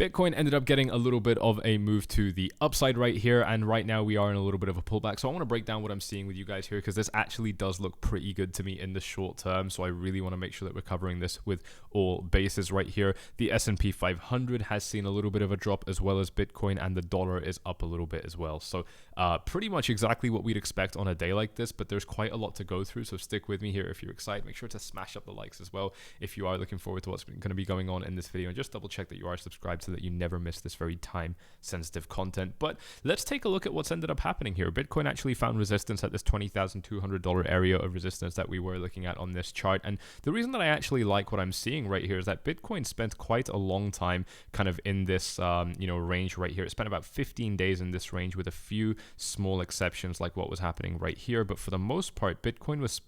Bitcoin ended up getting a little bit of a move to the upside right here, and right now we are in a little bit of a pullback. So I want to break down what I'm seeing with you guys here, because this actually does look pretty good to me in the short term. So I really want to make sure that we're covering this with all bases right here. The S&P 500 has seen a little bit of a drop, as well as Bitcoin, and the dollar is up a little bit as well. So pretty much exactly what we'd expect on a day like this, but there's quite a lot to go through. So stick with me here if you're excited. Make sure to smash up the likes as well if you are looking forward to what's going to be going on in this video, and just double check that you are subscribed so that you never miss this very time sensitive content. But let's take a look at what's ended up happening here. Bitcoin actually found resistance at this $20,200 area of resistance that we were looking at on this chart. And the reason that I actually like what I'm seeing right here is that Bitcoin spent quite a long time kind of in this range right here. It spent about 15 days in this range, with a few small exceptions like what was happening right here. But for the most part, Bitcoin was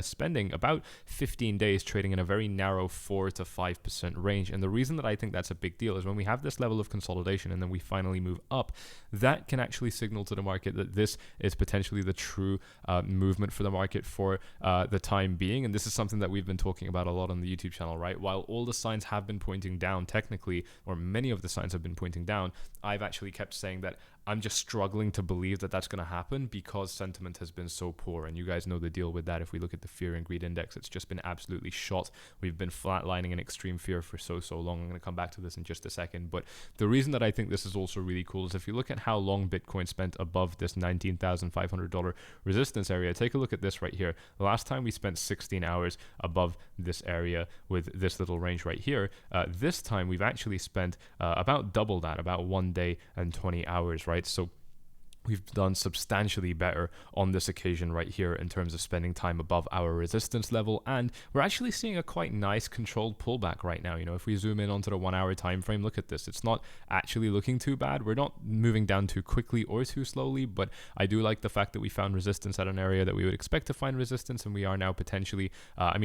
spending about 15 days trading in a very narrow 4 to 5% range. And the reason that I think that's a big deal is when we have this level of consolidation and then we finally move up, that can actually signal to the market that this is potentially the true movement for the market for the time being. And this is something that we've been talking about a lot on the YouTube channel, right? While all the signs have been pointing down technically, or many of the signs have been pointing down, I've actually kept saying that I'm just struggling to believe that that's going to happen because sentiment has been so poor. And you guys know the deal with that. If we look at the fear and greed index, it's just been absolutely shot. We've been flatlining in extreme fear for so long. I'm going to come back to this in just a second. But the reason that I think this is also really cool is if you look at how long Bitcoin spent above this $19,500 resistance area, take a look at this right here. The last time we spent 16 hours above this area with this little range right here. This time we've actually spent about double that, about 1 day and 20 hours, right? So we've done substantially better on this occasion right here in terms of spending time above our resistance level, and we're actually seeing a quite nice controlled pullback right now. If we zoom in onto the 1 hour time frame, look at this. It's not actually looking too bad. We're not moving down too quickly or too slowly, but I do like the fact that we found resistance at an area that we would expect to find resistance, and we are now potentially,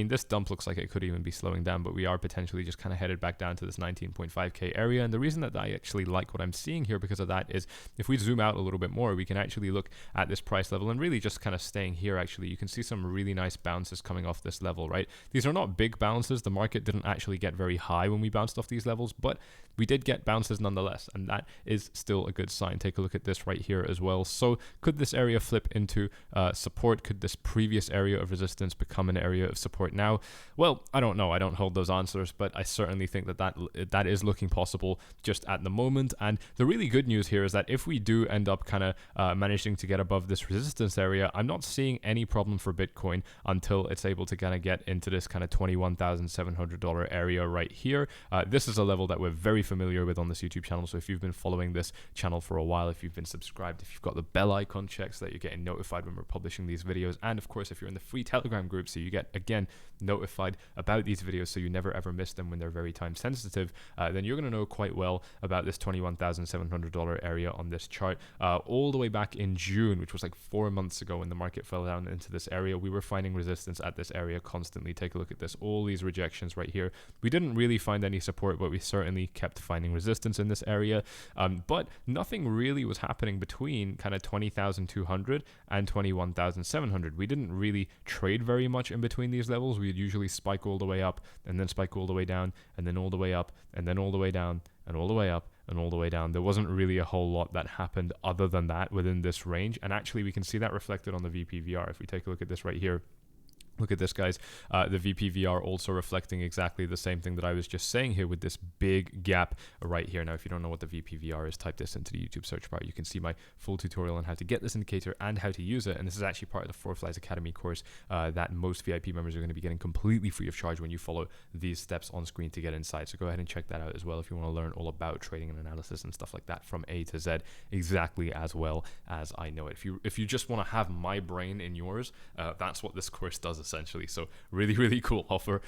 this dump looks like it could even be slowing down, but we are potentially just kind of headed back down to this 19.5k area. And the reason that I actually like what I'm seeing here because of that is if we zoom out a little bit more, we can actually look at this price level and really just kind of staying here. Actually, you can see some really nice bounces coming off this level, right? These are not big bounces. The market didn't actually get very high when we bounced off these levels, but we did get bounces nonetheless, and that is still a good sign. Take a look at this right here as well. So could this area flip into support? Could this previous area of resistance become an area of support now? Well, I don't know. I don't hold those answers, but I certainly think that is looking possible just at the moment. And the really good news here is that if we do end up kind of managing to get above this resistance area, I'm not seeing any problem for Bitcoin until it's able to kind of get into this kind of $21,700 area right here. This is a level that we're very familiar with on this YouTube channel. So if you've been following this channel for a while, if you've been subscribed, if you've got the bell icon checked so that you're getting notified when we're publishing these videos, and of course if you're in the free Telegram group so you get again notified about these videos so you never ever miss them when they're very time sensitive, then you're going to know quite well about this $21,700 area on this chart. All the way back in June, which was like 4 months ago, when the market fell down into this area, we were finding resistance at this area constantly. Take a look at this, all these rejections right here. We didn't really find any support, but we certainly kept finding resistance in this area. But nothing really was happening between kind of 20,200 and 21,700. We didn't really trade very much in between these levels. We'd usually spike all the way up and then spike all the way down and then all the way up and then all the way down and all the way up and all the way down. There wasn't really a whole lot that happened other than that within this range. And actually we can see that reflected on the VPVR. If we take a look at this right here, look at this, guys. The VPVR also reflecting exactly the same thing that I was just saying here with this big gap right here. Now, if you don't know what the VPVR is, type this into the YouTube search bar. You can see my full tutorial on how to get this indicator and how to use it. And this is actually part of the 𝗪𝗡𝗡 Academy course that most VIP members are going to be getting completely free of charge when you follow these steps on screen to get inside. So go ahead and check that out as well if you want to learn all about trading and analysis and stuff like that from A to Z exactly as well as I know it. If you just want to have my brain in yours, that's what this course does essentially. So really cool offer.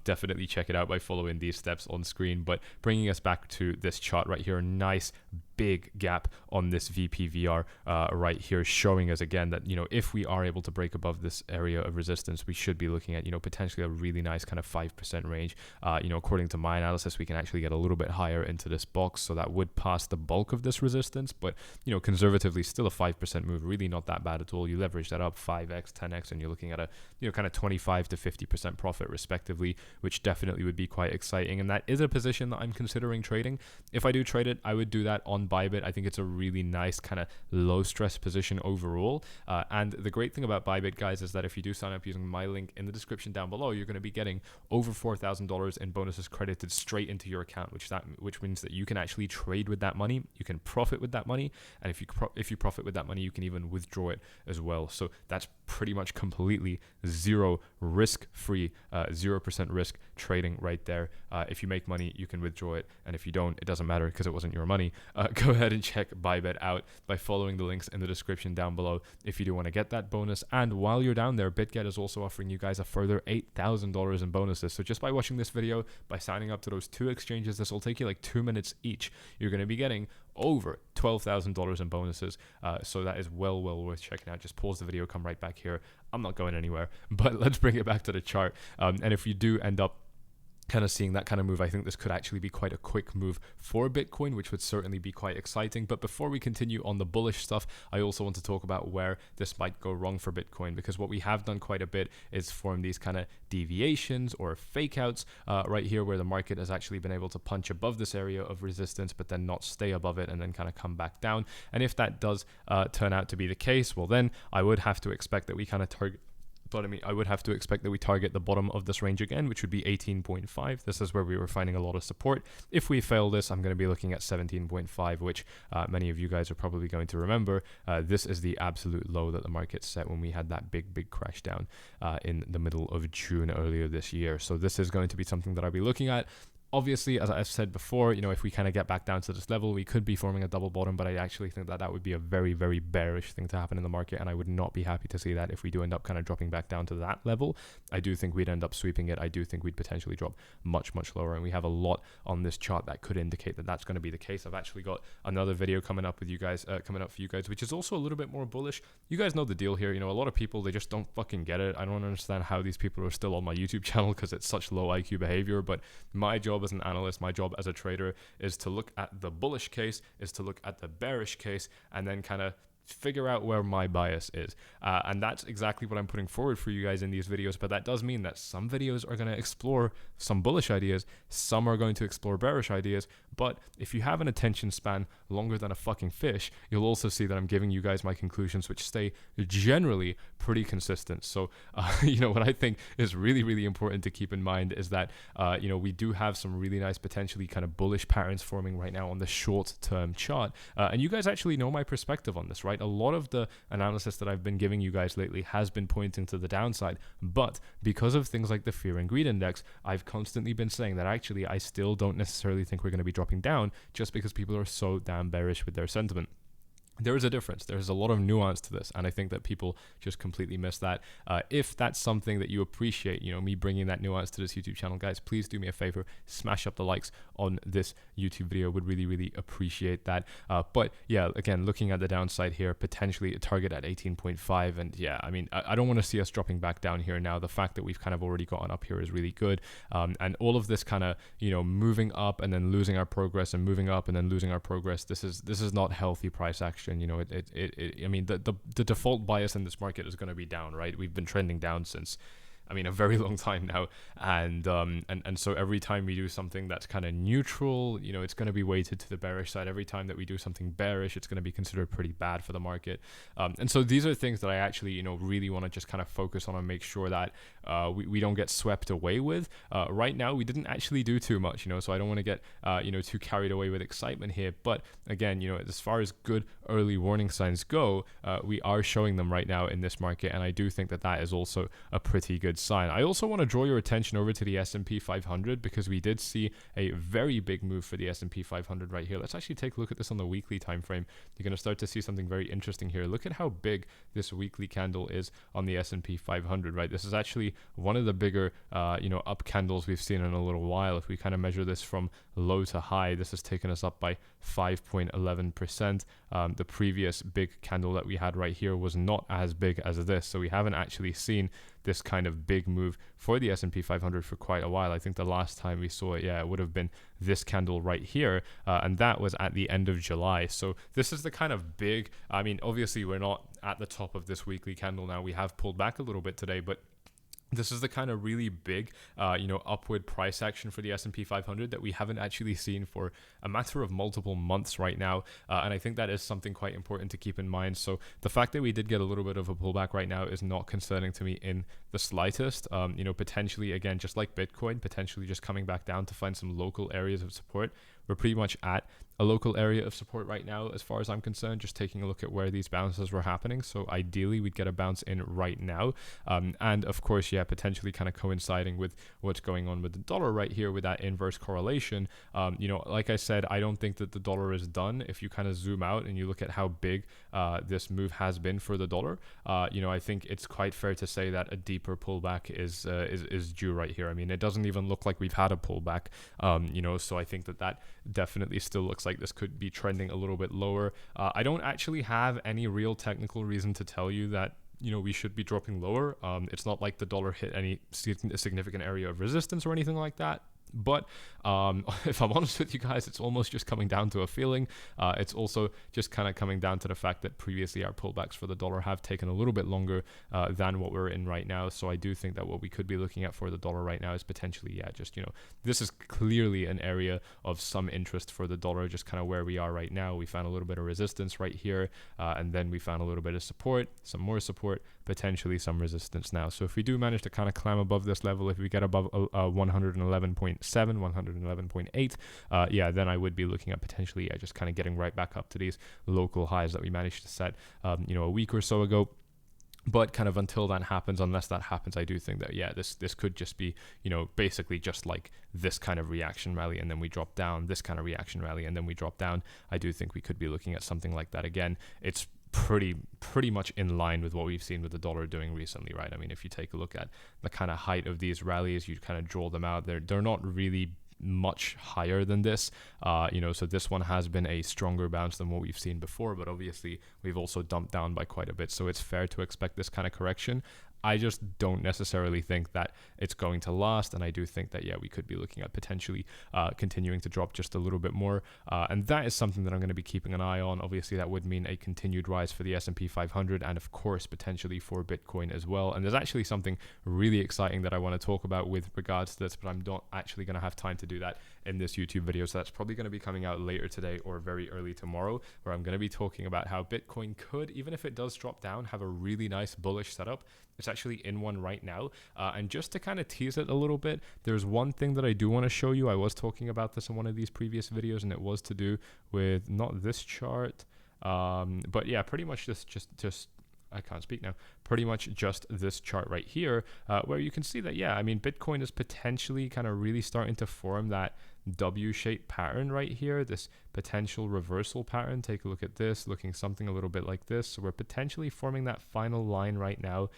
Definitely check it out by following these steps on screen. But bringing us back to this chart right here, nice big gap on this VPVR right here, showing us again that, you know, if we are able to break above this area of resistance, we should be looking at, you know, potentially a really nice kind of 5% range. You know, according to my analysis, we can actually get a little bit higher into this box, so that would pass the bulk of this resistance, but, you know, conservatively still a 5% move, really not that bad at all. You leverage that up 5x, 10x, and you're looking at a, you know, kind of 25 to 50% profit respectively, which definitely would be quite exciting. And that is a position that I'm considering trading. If I do trade it, I would do that on Bybit. I think it's a really nice kind of low stress position overall. And the great thing about Bybit, guys, is that if you do sign up using my link in the description down below, you're going to be getting over $4,000 in bonuses credited straight into your account, which means that you can actually trade with that money, you can profit with that money, and if you profit with that money, you can even withdraw it as well. So that's pretty much completely zero risk free, 0% risk trading right there. If you make money, you can withdraw it, and if you don't, it doesn't matter because it wasn't your money. Go ahead and check Bybit out by following the links in the description down below if you do want to get that bonus. And while you're down there, BitGet is also offering you guys a further $8,000 in bonuses. So just by watching this video, by signing up to those 2 exchanges, this will take you like 2 minutes each, you're going to be getting over $12,000 in bonuses. So that is well worth checking out. Just pause the video, come right back here. I'm not going anywhere, but let's bring it back to the chart. And if you do end up kind of seeing that kind of move, I think this could actually be quite a quick move for Bitcoin, which would certainly be quite exciting. But before we continue on the bullish stuff, I also want to talk about where this might go wrong for Bitcoin, because what we have done quite a bit is form these kind of deviations or fake outs right here, where the market has actually been able to punch above this area of resistance, but then not stay above it and then kind of come back down. And if that does turn out to be the case, well, then I would have to expect that we kind of target I would have to expect that we target the bottom of this range again, which would be 18.5. This is where we were finding a lot of support. If we fail this, I'm going to be looking at 17.5, which many of you guys are probably going to remember. This is the absolute low that the market set when we had that big crash down in the middle of June earlier this year. So this is going to be something that I'll be looking at. Obviously, as I've said before, you know, if we kind of get back down to this level, we could be forming a double bottom, but I actually think that that would be a very bearish thing to happen in the market, and I would not be happy to see that if we do end up kind of dropping back down to that level. I do think we'd end up sweeping it. I do think we'd potentially drop much lower, and we have a lot on this chart that could indicate that that's going to be the case. I've actually got another video coming up with you guys, for you guys, which is also a little bit more bullish. You guys know the deal here. You know, a lot of people, they just don't fucking get it. I don't understand how these people are still on my YouTube channel because it's such low IQ behavior, but my job as an analyst, my job as a trader is to look at the bullish case, is to look at the bearish case, and then kind of figure out where my bias is. And that's exactly what I'm putting forward for you guys in these videos. But that does mean that some videos are going to explore some bullish ideas, some are going to explore bearish ideas. But if you have an attention span longer than a fucking fish, you'll also see that I'm giving you guys my conclusions, which stay generally pretty consistent. So, you know, what I think is really important to keep in mind is that, you know, we do have some really nice, potentially kind of bullish patterns forming right now on the short-term chart. And you guys actually know my perspective on this, right? A lot of the analysis that I've been giving you guys lately has been pointing to the downside, but because of things like the fear and greed index, I've constantly been saying that actually I still don't necessarily think we're going to be dropping down just because people are so damn bearish with their sentiment. There is a difference. There's a lot of nuance to this, and I think that people just completely miss that. If that's something that you appreciate, you know, me bringing that nuance to this YouTube channel, guys, please do me a favor, smash up the likes on this YouTube video. Would really appreciate that. But yeah, again, looking at the downside here, potentially a target at 18.5, and yeah, I mean, I don't want to see us dropping back down here now. The fact that we've kind of already gotten up here is really good, and all of this kind of, you know, moving up and then losing our progress and moving up and then losing our progress. This is not healthy price action. You know, I mean, the default bias in this market is going to be down, right? We've been trending down since, I mean, a very long time now, and so every time we do something that's kind of neutral, you know, it's going to be weighted to the bearish side. Every time that we do something bearish, it's going to be considered pretty bad for the market, and so these are things that I actually, you know, really want to just kind of focus on and make sure that we don't get swept away with. Right now, we didn't actually do too much, you know, so I don't want to get you know, too carried away with excitement here. But again, you know, as far as good early warning signs go, we are showing them right now in this market, and I do think that that is also a pretty good Bybit Sign. I also want to draw your attention over to the S&P 500 because we did see a very big move for the S&P 500 right here. Let's actually take a look at this on the weekly time frame. You're going to start to see something very interesting here. Look at how big this weekly candle is on the S&P 500, right? This is actually one of the bigger, up candles we've seen in a little while. If we kind of measure this from low to high, this has taken us up by 5.11%. The previous big candle that we had right here was not as big as this, so we haven't actually seen this kind of big move for the S&P 500 for quite a while. I think the last time we saw it, it would have been this candle right here, and that was at the end of July. So this is the kind of big, I mean, obviously we're not at the top of this weekly candle now. We have pulled back a little bit today, but this is the kind of really big, upward price action for the S&P 500 that we haven't actually seen for a matter of multiple months right now. And I think that is something quite important to keep in mind. So the fact that we did get a little bit of a pullback right now is not concerning to me in the slightest. Potentially, again, just like Bitcoin, potentially just coming back down to find some local areas of support. We're pretty much at a local area of support right now, as far as I'm concerned, just taking a look at where these bounces were happening. So ideally, we'd get a bounce in right now. And of course, potentially kind of coinciding with what's going on with the dollar right here with that inverse correlation. Like I said, I don't think that the dollar is done. If you kind of zoom out and you look at how big this move has been for the dollar, I think it's quite fair to say that a deeper pullback is due right here. I mean, it doesn't even look like we've had a pullback, so I think that definitely still looks like this could be trending a little bit lower. I don't actually have any real technical reason to tell you that we should be dropping lower. It's not like the dollar hit any significant area of resistance or anything like that. But if I'm honest with you guys, it's almost just coming down to a feeling. It's also just kind of coming down to the fact that previously our pullbacks for the dollar have taken a little bit longer than what we're in right now. So I do think that what we could be looking at for the dollar right now is potentially, this is clearly an area of some interest for the dollar, just kind of where we are right now. We found a little bit of resistance right here, and then we found a little bit of support, some more support, potentially some resistance now. So if we do manage to kind of climb above this level, if we get above 111.7, 111.8, then I would be looking at potentially just kind of getting right back up to these local highs that we managed to set a week or so ago. But kind of until that happens, unless that happens, I do think that this could just be basically just like this kind of reaction rally, and then we drop down, this kind of reaction rally, and then we drop down. I do think we could be looking at something like that again. It's pretty much in line with what we've seen with the dollar doing recently, right? I mean, if you take a look at the kind of height of these rallies, you kind of draw them out, they're not really much higher than this, so this one has been a stronger bounce than what we've seen before, but obviously we've also dumped down by quite a bit, so it's fair to expect this kind of correction. I just don't necessarily think that it's going to last, and I do think that we could be looking at potentially continuing to drop just a little bit more, and that is something that I'm going to be keeping an eye on. Obviously, that would mean a continued rise for the S&P 500, and of course potentially for Bitcoin as well. And there's actually something really exciting that I want to talk about with regards to this, but I'm not actually going to have time to do that in this YouTube video, so that's probably going to be coming out later today or very early tomorrow, where I'm going to be talking about how Bitcoin could, even if it does drop down, have a really nice bullish setup. It's actually in one right now, and just to kind of tease it a little bit, there's one thing that I do want to show you. I was talking about this in one of these previous videos, and it was to do with not this chart, but pretty much just I can't speak now. Pretty much just this chart right here, where you can see that, Bitcoin is potentially kind of really starting to form that W-shaped pattern right here, this potential reversal pattern. Take a look at this, looking something a little bit like this. So we're potentially forming that final line right now,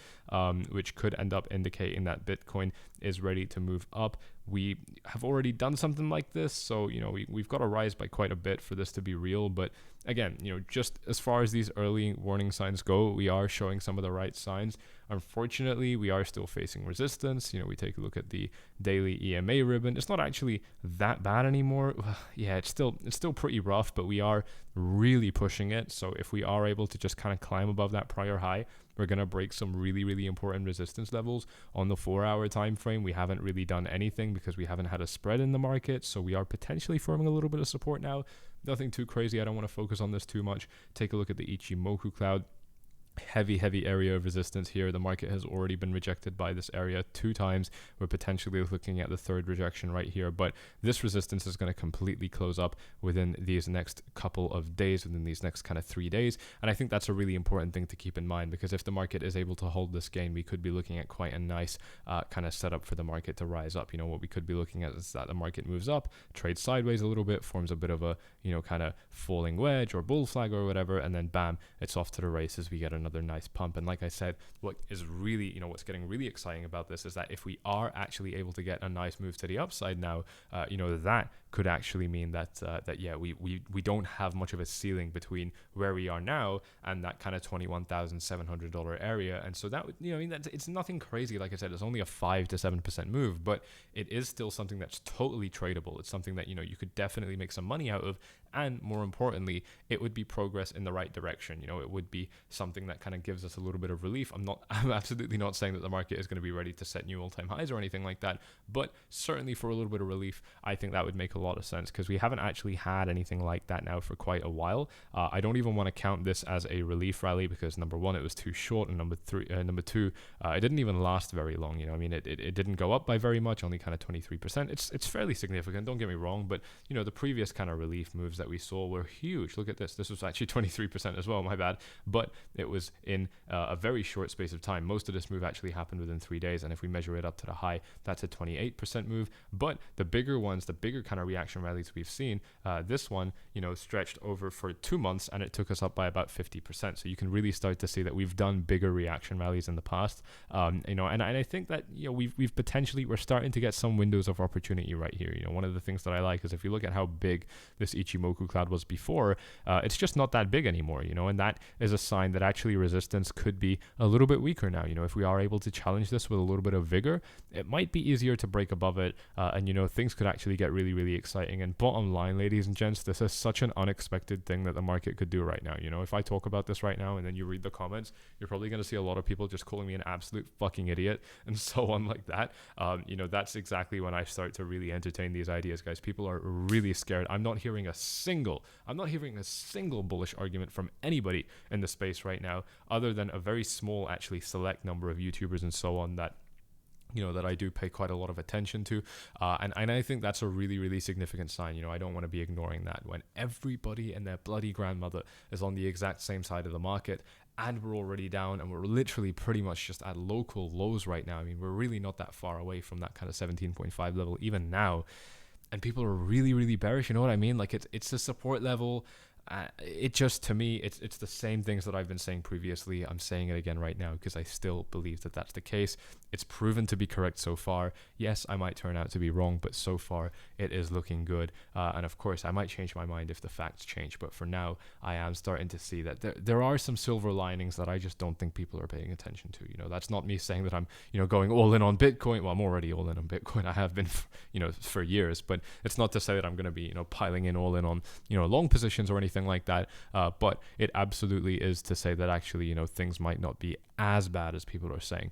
which could end up indicating that Bitcoin is ready to move up. We have already done something like this, so we've got to rise by quite a bit for this to be real. But again, just as far as these early warning signs go, we are showing some of the right signs. Unfortunately, we are still facing resistance. We take a look at the daily EMA ribbon. It's not actually that bad anymore. It's still pretty rough, but we are really pushing it. So if we are able to just kind of climb above that prior high, we're going to break some really, really important resistance levels. On the 4-hour time frame, we haven't really done anything because we haven't had a spread in the market. So we are potentially forming a little bit of support now. Nothing too crazy. I don't want to focus on this too much. Take a look at the Ichimoku cloud. heavy area of resistance here. The market has already been rejected by this area 2 times. We're potentially looking at the 3rd rejection right here, but this resistance is going to completely close up within these next couple of days, within these next kind of 3 days. And I think that's a really important thing to keep in mind, because if the market is able to hold this gain, we could be looking at quite a nice kind of setup for the market to rise up. You know, what we could be looking at is that the market moves up, trades sideways a little bit, forms a bit of a, you know, kind of falling wedge or bull flag or whatever, and then bam, it's off to the races. We get another nice pump. And like I said, what is really, you know, what's getting really exciting about this is that if we are actually able to get a nice move to the upside now, you know, that could actually mean that yeah, we don't have much of a ceiling between where we are now and that kind of $21,700 area. And so that would, you know, I mean, it's nothing crazy. Like I said, it's only a 5 to 7% move, but it is still something that's totally tradable. It's something that, you know, you could definitely make some money out of. And more importantly, it would be progress in the right direction. You know, it would be something that kind of gives us a little bit of relief. I'm absolutely not saying that the market is going to be ready to set new all-time highs or anything like that, but certainly for a little bit of relief, I think that would make a lot of sense, because we haven't actually had anything like that now for quite a while. I don't even want to count this as a relief rally, because number one, it was too short, and number two, it didn't even last very long. You know, I mean, it didn't go up by very much, only kind of 23%. It's fairly significant, don't get me wrong, but you know, the previous kind of relief moves that we saw were huge. Look at this. This was actually 23% as well, my bad, but it was in a very short space of time. Most of this move actually happened within 3 days, and if we measure it up to the high, that's a 28% move. But the bigger ones, the bigger kind of reaction rallies we've seen, this one, you know, stretched over for 2 months, and it took us up by about 50%. So you can really start to see that we've done bigger reaction rallies in the past, you know, and I think that, you know, we've potentially, we're starting to get some windows of opportunity right here. You know, one of the things that I like is if you look at how big this Ichimoku cloud was before, it's just not that big anymore, you know, and that is a sign that actually resistance could be a little bit weaker now. You know, if we are able to challenge this with a little bit of vigor, it might be easier to break above it, and you know, things could actually get really exciting. And bottom line, ladies and gents, this is such an unexpected thing that the market could do right now. You know, if I talk about this right now and then you read the comments, you're probably going to see a lot of people just calling me an absolute fucking idiot and so on like that. You know, that's exactly when I start to really entertain these ideas, guys. People are really scared. I'm not hearing a single bullish argument from anybody in the space right now, other than a very small, actually select number of YouTubers and so on that, you know, that I do pay quite a lot of attention to, and I think that's a really significant sign. You know, I don't want to be ignoring that when everybody and their bloody grandmother is on the exact same side of the market, and we're already down, and we're literally pretty much just at local lows right now. I mean, we're really not that far away from that kind of 17.5 level even now, and people are really bearish. You know what I mean? Like, it's a support level. It just, to me, it's the same things that I've been saying previously. I'm saying it again right now because I still believe that that's the case. It's proven to be correct so far. Yes, I might turn out to be wrong, but so far it is looking good. And of course, I might change my mind if the facts change. But for now, I am starting to see that there are some silver linings that I just don't think people are paying attention to. You know, that's not me saying that I'm, you know, going all in on Bitcoin. Well, I'm already all in on Bitcoin. I have been, you know, for years. But it's not to say that I'm going to be, you know, piling in all in on, you know, long positions or anything like that, but it absolutely is to say that actually, you know, things might not be as bad as people are saying.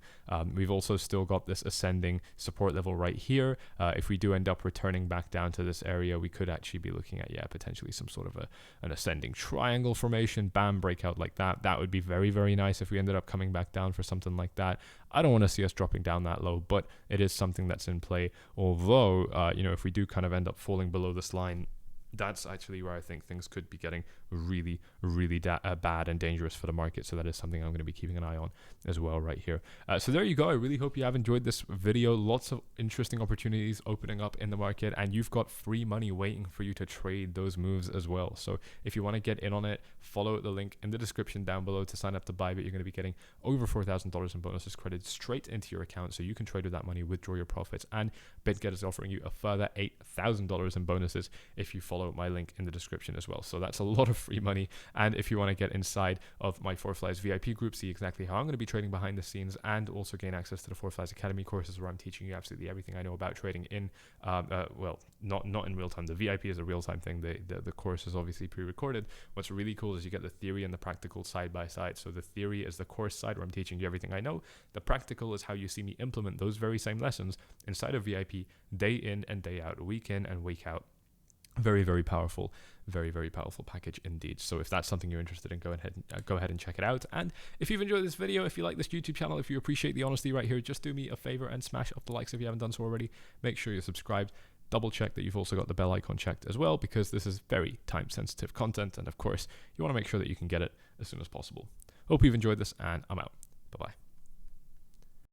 We've also still got this ascending support level right here. If we do end up returning back down to this area, we could actually be looking at, yeah, potentially some sort of an ascending triangle formation, bam, breakout like that. That would be very nice if we ended up coming back down for something like that. I don't want to see us dropping down that low, but it is something that's in play. Although, you know, if we do kind of end up falling below this line, that's actually where I think things could be getting really bad and dangerous for the market. So that is something I'm going to be keeping an eye on as well right here. So there you go. I really hope you have enjoyed this video. Lots of interesting opportunities opening up in the market, and you've got free money waiting for you to trade those moves as well. So if you want to get in on it, follow the link in the description down below to sign up to Bybit. You're going to be getting over $4,000 in bonuses credited straight into your account, so you can trade with that money, withdraw your profits, and BitGet is offering you a further $8,000 in bonuses if you follow my link in the description as well. So that's a lot of free money. And if you want to get inside of my _FLYs VIP group, see exactly how I'm going to be trading behind the scenes, and also gain access to the _FLYs Academy courses where I'm teaching you absolutely everything I know about trading in, well, not in real time. The VIP is a real time thing. The course is obviously pre-recorded. What's really cool is you get the theory and the practical side by side. So the theory is the course side where I'm teaching you everything I know. The practical is how you see me implement those very same lessons inside of VIP, day in and day out, week in and week out. Very powerful, very, very powerful package indeed. So if that's something you're interested in, go ahead and check it out. And if you've enjoyed this video, if you like this YouTube channel, if you appreciate the honesty right here, just do me a favor and smash up the likes if you haven't done so already. Make sure you're subscribed. Double check that you've also got the bell icon checked as well, because this is very time sensitive content, and of course you want to make sure that you can get it as soon as possible. Hope you've enjoyed this, and I'm out. Bye bye.